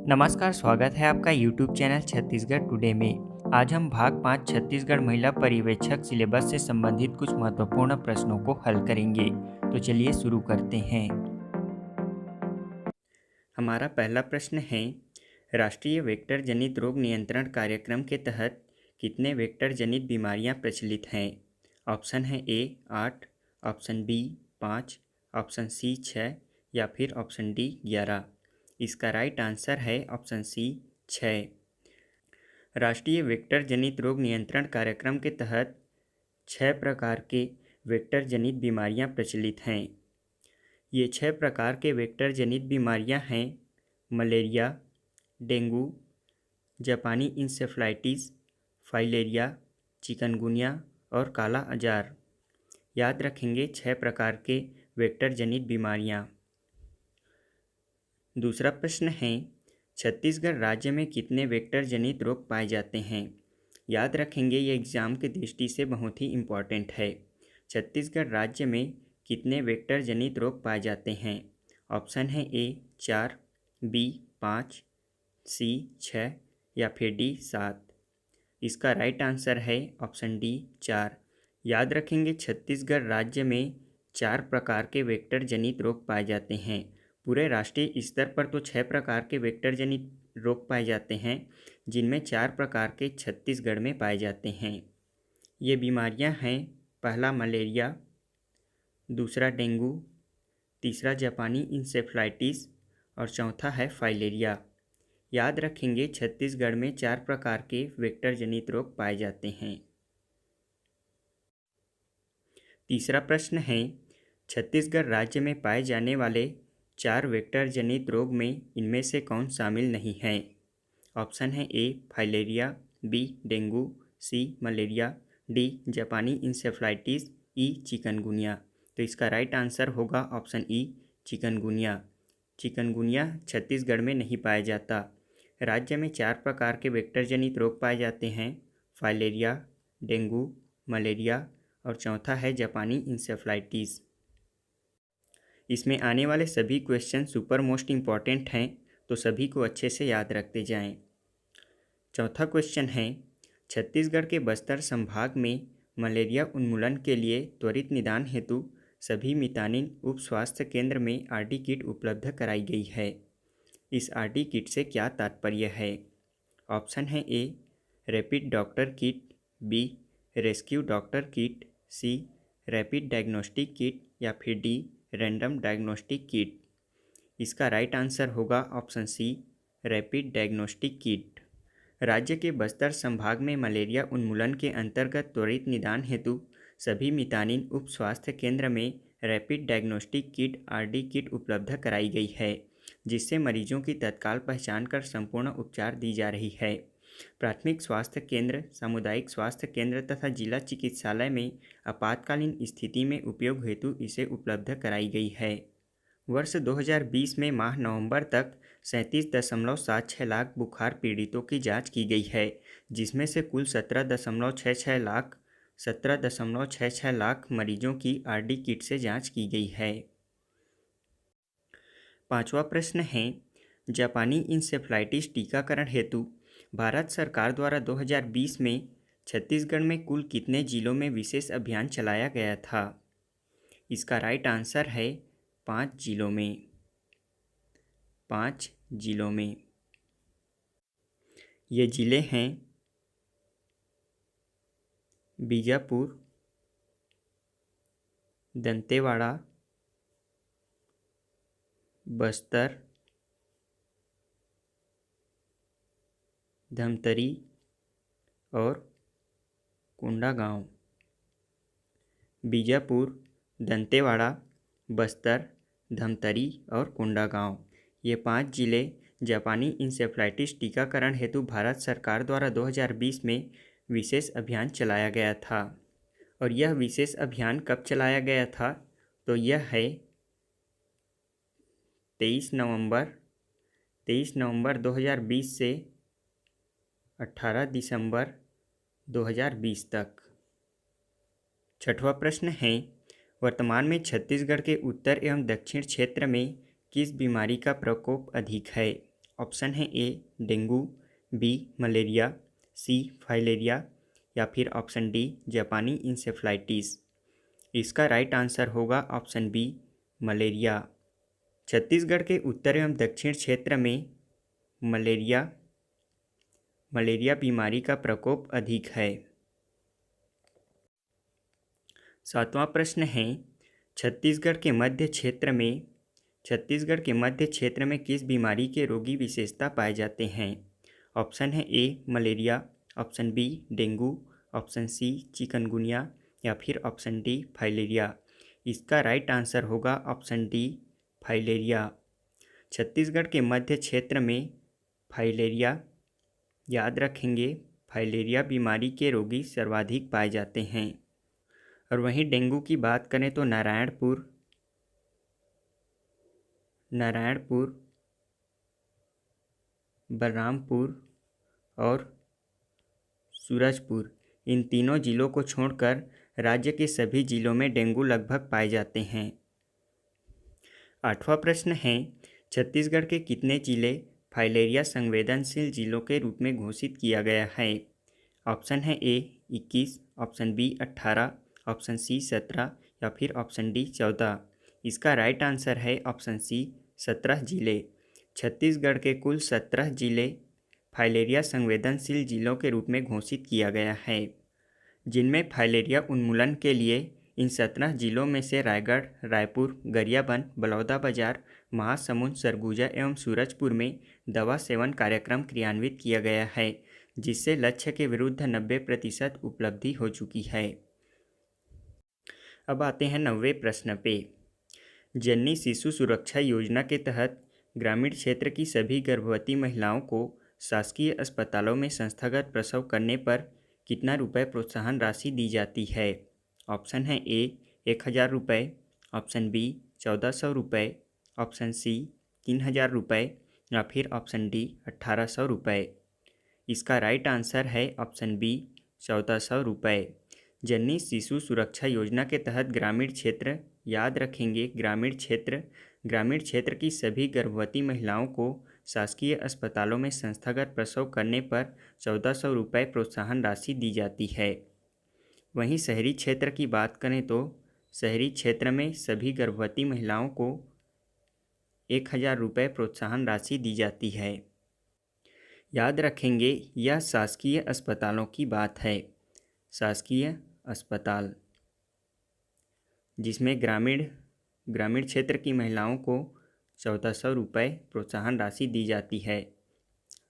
नमस्कार, स्वागत है आपका YouTube चैनल छत्तीसगढ़ टुडे में। आज हम भाग 5 छत्तीसगढ़ महिला पर्यवेक्षक सिलेबस से संबंधित कुछ महत्वपूर्ण प्रश्नों को हल करेंगे। तो चलिए शुरू करते हैं। हमारा पहला प्रश्न है, राष्ट्रीय वेक्टर जनित रोग नियंत्रण कार्यक्रम के तहत कितने वेक्टर जनित बीमारियां प्रचलित हैं? ऑप्शन है ए 8, ऑप्शन बी 5, ऑप्शन सी 6 या फिर ऑप्शन डी 11। इसका राइट आंसर है ऑप्शन सी 6। राष्ट्रीय वेक्टर जनित रोग नियंत्रण कार्यक्रम के तहत 6 प्रकार के वेक्टर जनित बीमारियां प्रचलित हैं। ये 6 प्रकार के वेक्टर जनित बीमारियां हैं मलेरिया, डेंगू, जापानी इंसेफ्लाइटिस, फाइलेरिया, चिकनगुनिया और काला अजार। याद रखेंगे 6 प्रकार के वेक्टर जनित बीमारियां। दूसरा प्रश्न है, छत्तीसगढ़ राज्य में कितने वेक्टर जनित रोग पाए जाते हैं? याद रखेंगे ये एग्ज़ाम की दृष्टि से बहुत ही इम्पॉर्टेंट है। छत्तीसगढ़ राज्य में कितने वेक्टर जनित रोग पाए जाते हैं? ऑप्शन है ए 4, बी 5, सी 6 या फिर डी 7। इसका राइट आंसर है ऑप्शन डी 4। याद रखेंगे छत्तीसगढ़ राज्य में 4 प्रकार के वेक्टर जनित रोग पाए जाते हैं। पूरे राष्ट्रीय स्तर पर तो 6 प्रकार के वेक्टर जनित रोग पाए जाते हैं, जिनमें 4 प्रकार के छत्तीसगढ़ में पाए जाते हैं। ये बीमारियां हैं, पहला मलेरिया, दूसरा डेंगू, तीसरा जापानी इंसेफ्लाइटिस और चौथा है फाइलेरिया। याद रखेंगे छत्तीसगढ़ में 4 प्रकार के वेक्टर जनित रोग पाए जाते हैं। तीसरा प्रश्न है, छत्तीसगढ़ राज्य में पाए जाने वाले 4 वेक्टर जनित रोग में इनमें से कौन शामिल नहीं है? ऑप्शन है ए फाइलेरिया, बी डेंगू, सी मलेरिया, डी जापानी इंसेफ्लाइटिस, ई चिकनगुनिया। तो इसका राइट आंसर होगा option E chikungunya. Chikungunya Chhattisgarh में नहीं पाया जाता। राज्य में 4 प्रकार के वेक्टर जनित रोग पाए जाते हैं, फाइलेरिया, डेंगू, मलेरिया और चौथा है जापानी इंसेफ्लाइटिस। इसमें आने वाले सभी क्वेश्चन सुपर मोस्ट इम्पॉर्टेंट हैं, तो सभी को अच्छे से याद रखते जाएं। चौथा क्वेश्चन है, छत्तीसगढ़ के बस्तर संभाग में मलेरिया उन्मूलन के लिए त्वरित निदान हेतु सभी मितानिन उप स्वास्थ्य केंद्र में आरडी किट उपलब्ध कराई गई है। इस आरडी किट से क्या तात्पर्य है? ऑप्शन है A rapid doctor kit, B rescue doctor kit, C rapid diagnostic kit या फिर डी रैंडम डायग्नोस्टिक किट। इसका राइट आंसर होगा option C rapid diagnostic kit. राज्य के बस्तर संभाग में मलेरिया उन्मूलन के अंतर्गत त्वरित निदान हेतु सभी मितानिन उप स्वास्थ्य केंद्र में rapid diagnostic kit RD kit उपलब्ध कराई गई है, जिससे मरीजों की तत्काल पहचान कर संपूर्ण उपचार दी जा रही है। प्राथमिक स्वास्थ्य केंद्र, सामुदायिक स्वास्थ्य केंद्र तथा जिला चिकित्सालय में आपातकालीन स्थिति में उपयोग हेतु इसे उपलब्ध कराई गई है। वर्ष 2020 में माह नवंबर तक 37.76 लाख बुखार पीड़ितों की जांच की गई है, जिसमें से कुल 17.66 लाख मरीजों की आरडी किट से जांच की गई है। पांचवा प्रश्न है, जापानी इंसेफ्लाइटिस टीकाकरण हेतु भारत सरकार द्वारा 2020 में छत्तीसगढ़ में कुल कितने जिलों में विशेष अभियान चलाया गया था? इसका राइट आंसर है 5 जिलों में। 5 जिलों में। ये जिले हैं बीजापुर, दंतेवाड़ा, बस्तर, धमतरी और कोंडागांव। बीजापुर, दंतेवाड़ा, बस्तर, धमतरी और कोंडागांव, ये 5 जिले जापानी इंसेफ्लाइटिस टीकाकरण हेतु भारत सरकार द्वारा 2020 में विशेष अभियान चलाया गया था। और यह विशेष अभियान कब चलाया गया था? तो यह है 23 नवंबर 2020 से 18 दिसंबर 2020 तक। छठवां प्रश्न है, वर्तमान में छत्तीसगढ़ के उत्तर एवं दक्षिण क्षेत्र में किस बीमारी का प्रकोप अधिक है? ऑप्शन है ए डेंगू, बी मलेरिया, सी फाइलेरिया या फिर ऑप्शन डी जापानी इंसेफ्लाइटिस। इसका राइट आंसर होगा ऑप्शन बी मलेरिया। छत्तीसगढ़ के उत्तर एवं दक्षिण क्षेत्र में मलेरिया बीमारी का प्रकोप अधिक है। 7वां प्रश्न है छत्तीसगढ़ के मध्य क्षेत्र में किस बीमारी के रोगी विशेषता पाए जाते हैं। ऑप्शन है A malaria, option B dengue, option C chikungunya या फिर ऑप्शन डी फाइलेरिया। इसका राइट आंसर होगा ऑप्शन डी फाइलेरिया। छत्तीसगढ़ के मध्य क्षेत्र में फाइलेरिया, याद रखेंगे, फाइलेरिया बीमारी के रोगी सर्वाधिक पाए जाते हैं। और वहीं डेंगू की बात करें तो नारायणपुर, बलरामपुर और सूरजपुर, इन तीनों जिलों को छोड़कर राज्य के सभी जिलों में डेंगू लगभग पाए जाते हैं। 8वां प्रश्न है छत्तीसगढ़ के कितने जिले फाइलेरिया संवेदनशील जिलों के रूप में घोषित किया गया है। ऑप्शन है ए 21, ऑप्शन बी 18, ऑप्शन सी 17 या फिर ऑप्शन डी 14। इसका राइट आंसर है ऑप्शन सी 17 जिले। छत्तीसगढ़ के कुल 17 जिले फाइलेरिया संवेदनशील जिलों के रूप में घोषित किया गया है, जिनमें फाइलेरिया उन्मूलन के लिए इन 17 जिलों में से रायगढ़, रायपुर, गरियाबंद, बलौदाबाजार, महासमुंद, सरगुजा एवं सूरजपुर में दवा सेवन कार्यक्रम क्रियान्वित किया गया है, जिससे लक्ष्य के विरुद्ध 90% उपलब्धि हो चुकी है। अब आते हैं 9वें प्रश्न पे। जननी शिशु सुरक्षा योजना के तहत ग्रामीण क्षेत्र की सभी गर्भवती महिलाओं को शासकीय अस्पतालों में संस्थागत प्रसव करने पर कितना रुपये प्रोत्साहन राशि दी जाती है। ऑप्शन है ए 1000 रुपये, ऑप्शन बी 1400 रुपये, ऑप्शन सी 3000 रुपये या फिर ऑप्शन डी 1800 रुपये। इसका राइट आंसर है ऑप्शन बी 1400 रुपये। जननी शिशु सुरक्षा योजना के तहत ग्रामीण क्षेत्र, याद रखेंगे, ग्रामीण क्षेत्र की सभी गर्भवती महिलाओं को शासकीय अस्पतालों में संस्थागत प्रसव करने पर 1400 रुपये प्रोत्साहन राशि दी जाती है। वहीं शहरी क्षेत्र की बात करें तो शहरी क्षेत्र में सभी गर्भवती महिलाओं को 1000 रुपये प्रोत्साहन राशि दी जाती है। याद रखेंगे, यह शासकीय अस्पतालों की बात है, शासकीय अस्पताल, जिसमें ग्रामीण क्षेत्र की महिलाओं को 1400 रुपये प्रोत्साहन राशि दी जाती है।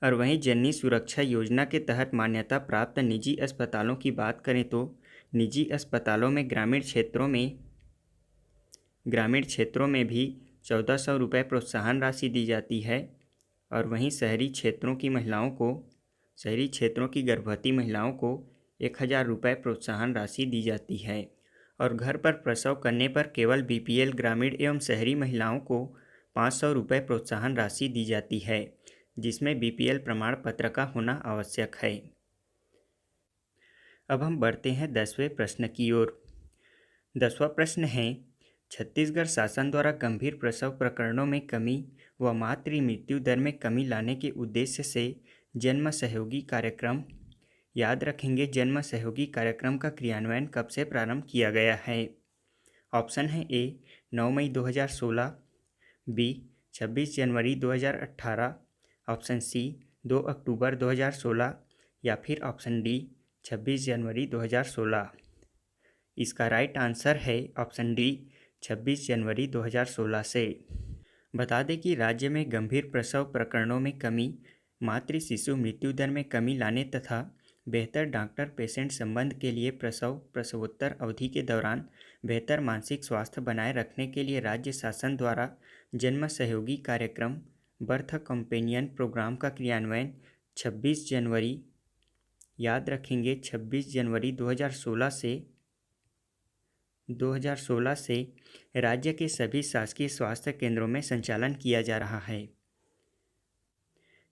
और वहीं जननी सुरक्षा योजना के तहत मान्यता प्राप्त निजी अस्पतालों की बात करें तो निजी अस्पतालों में ग्रामीण क्षेत्रों में भी 1400 रुपये प्रोत्साहन राशि दी जाती है। और वहीं शहरी क्षेत्रों की गर्भवती महिलाओं को 1000 रुपये प्रोत्साहन राशि दी जाती है। और घर पर प्रसव करने पर केवल बीपीएल ग्रामीण एवं शहरी महिलाओं को 500 रुपये प्रोत्साहन राशि दी जाती है, जिसमें बीपीएल प्रमाण पत्र का होना आवश्यक है। अब हम बढ़ते हैं 10वें प्रश्न की ओर। 10वां प्रश्न है छत्तीसगढ़ शासन द्वारा गंभीर प्रसव प्रकरणों में कमी व मातृ मृत्यु दर में कमी लाने के उद्देश्य से जन्म सहयोगी कार्यक्रम, याद रखेंगे, जन्म सहयोगी कार्यक्रम का क्रियान्वयन कब से प्रारंभ किया गया है। ऑप्शन है ए 9 मई 2016, बी 26 जनवरी 2018, ऑप्शन सी 2 अक्टूबर 2016 या फिर ऑप्शन डी 26 जनवरी 2016। इसका राइट आंसर है ऑप्शन डी 26 जनवरी 2016 से। बता दें कि राज्य में गंभीर प्रसव प्रकरणों में कमी, मातृ शिशु मृत्यु दर में कमी लाने तथा बेहतर डॉक्टर पेशेंट संबंध के लिए प्रसवोत्तर अवधि के दौरान बेहतर मानसिक स्वास्थ्य बनाए रखने के लिए राज्य शासन द्वारा जन्म सहयोगी कार्यक्रम बर्थ कंपेनियन प्रोग्राम का क्रियान्वयन 26 जनवरी, याद रखेंगे, 26 जनवरी 2016 से राज्य के सभी शासकीय स्वास्थ्य केंद्रों में संचालन किया जा रहा है।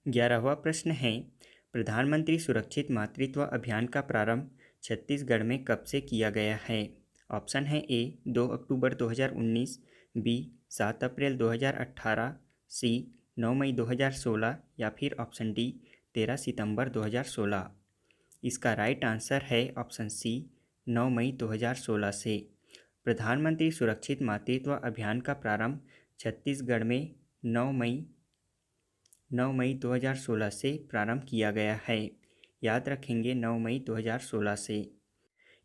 11वां प्रश्न है प्रधानमंत्री सुरक्षित मातृत्व अभियान का प्रारंभ छत्तीसगढ़ में कब से किया गया है। ऑप्शन है ए 2 अक्टूबर 2019, बी 7 अप्रैल 2018, सी 9 मई 2016 या फिर ऑप्शन डी 13 सितंबर 2016। इसका राइट आंसर है ऑप्शन सी 9 मई 2016 से। प्रधानमंत्री सुरक्षित मातृत्व अभियान का प्रारंभ छत्तीसगढ़ में 9 मई 2016 से प्रारंभ किया गया है। याद रखेंगे 9 मई 2016 से।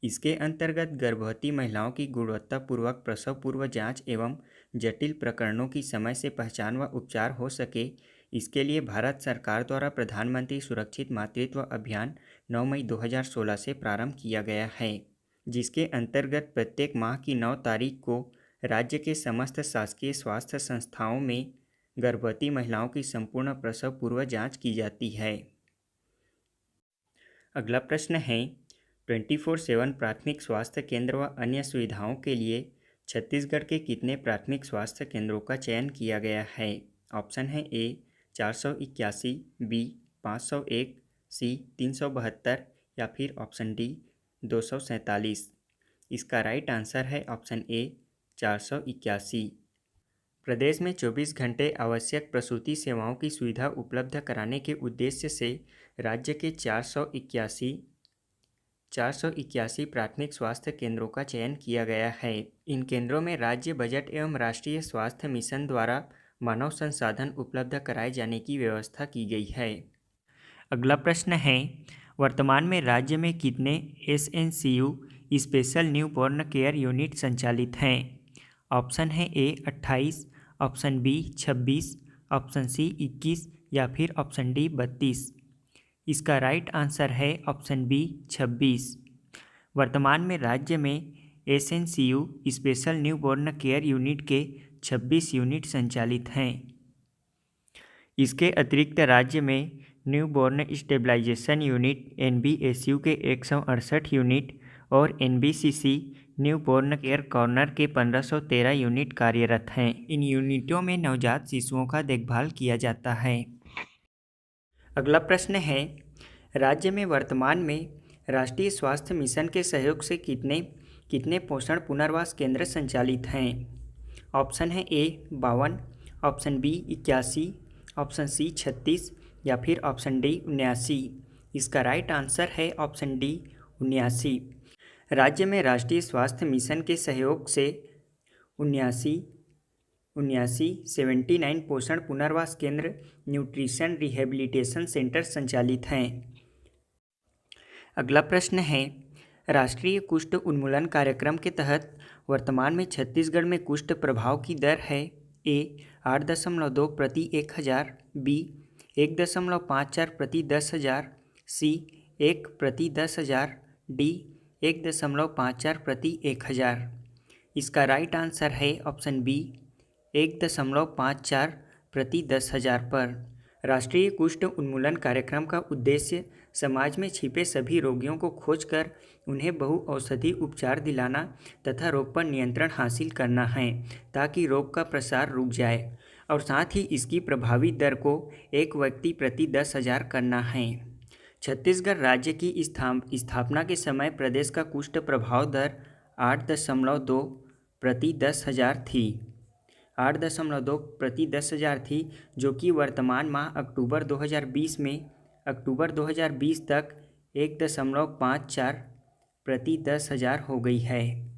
इसके अंतर्गत गर्भवती महिलाओं की गुणवत्तापूर्वक प्रसव पूर्व जांच एवं जटिल प्रकरणों की समय से पहचान व उपचार हो सके, इसके लिए भारत सरकार द्वारा प्रधानमंत्री सुरक्षित मातृत्व अभियान 9 मई 2016 से प्रारंभ किया गया है, जिसके अंतर्गत प्रत्येक माह की 9 तारीख को राज्य के समस्त शासकीय स्वास्थ्य संस्थाओं में गर्भवती महिलाओं की संपूर्ण प्रसव पूर्व जांच की जाती है। अगला प्रश्न है 24/7 प्राथमिक स्वास्थ्य केंद्र व अन्य सुविधाओं के लिए छत्तीसगढ़ के कितने प्राथमिक स्वास्थ्य केंद्रों का चयन किया गया है? ऑप्शन है ए 481, बी 501, सी 372 या फिर ऑप्शन डी 247। इसका राइट आंसर है ऑप्शन ए 481। प्रदेश में 24 घंटे आवश्यक प्रसूति सेवाओं की सुविधा उपलब्ध कराने के उद्देश्य से राज्य के 481 प्राथमिक स्वास्थ्य केंद्रों का चयन किया गया है। इन केंद्रों में राज्य बजट एवं राष्ट्रीय स्वास्थ्य मिशन द्वारा मानव संसाधन उपलब्ध कराए जाने की व्यवस्था की गई है। अगला प्रश्न है वर्तमान में राज्य में कितने SNCU special newborn care unit संचालित हैं? ऑप्शन है ए 28, ऑप्शन बी 26, ऑप्शन सी 21 या फिर ऑप्शन डी 32। इसका राइट आंसर है ऑप्शन बी 26। वर्तमान में राज्य में SNCU special newborn care unit के 26 यूनिट संचालित हैं। इसके अतिरिक्त राज्य में न्यूबॉर्न स्टेबलाइजेशन यूनिट NBSU के 168 यूनिट और NBCC न्यूबॉर्न केयर कॉर्नर के 1513 यूनिट कार्यरत हैं। इन यूनिटों में नवजात शिशुओं का देखभाल किया जाता है। अगला प्रश्न है राज्य में वर्तमान में राष्ट्रीय स्वास्थ्य मिशन के सहयोग से कितने पोषण पुनर्वास केंद्र संचालित हैं? ऑप्शन है ए 52, ऑप्शन बी 81, ऑप्शन सी 36 या फिर ऑप्शन डी 79। इसका राइट आंसर है ऑप्शन डी 79। राज्य में राष्ट्रीय स्वास्थ्य मिशन के सहयोग से 79 पोषण पुनर्वास केंद्र न्यूट्रिशन रिहेबिलिटेशन सेंटर संचालित हैं। अगला प्रश्न है राष्ट्रीय कुष्ठ उन्मूलन कार्यक्रम के तहत वर्तमान में छत्तीसगढ़ में कुष्ठ प्रभाव की दर है ए 8.2 प्रति 1000, बी 1.54 प्रति 10,000, सी 1 प्रति 10,000, डी 1.54 प्रति 1000। इसका राइट आंसर है ऑप्शन बी 1.54 प्रति 10,000 पर। राष्ट्रीय कुष्ठ उन्मूलन कार्यक्रम का उद्देश्य समाज में छिपे सभी रोगियों को खोजकर उन्हें बहुऔषधि उपचार दिलाना तथा रोग पर नियंत्रण हासिल करना है ताकि रोग का प्रसार रुक जाए और साथ ही इसकी प्रभावी दर को 1 व्यक्ति प्रति 10,000 करना है। छत्तीसगढ़ राज्य की स्थापना के समय प्रदेश का कुष्ठ प्रभाव दर 8.2 प्रति 10,000 थी। 8.2 प्रति 10,000 थी, जो कि वर्तमान माह अक्टूबर 2020 तक 1.54 प्रति 10,000 हो गई है।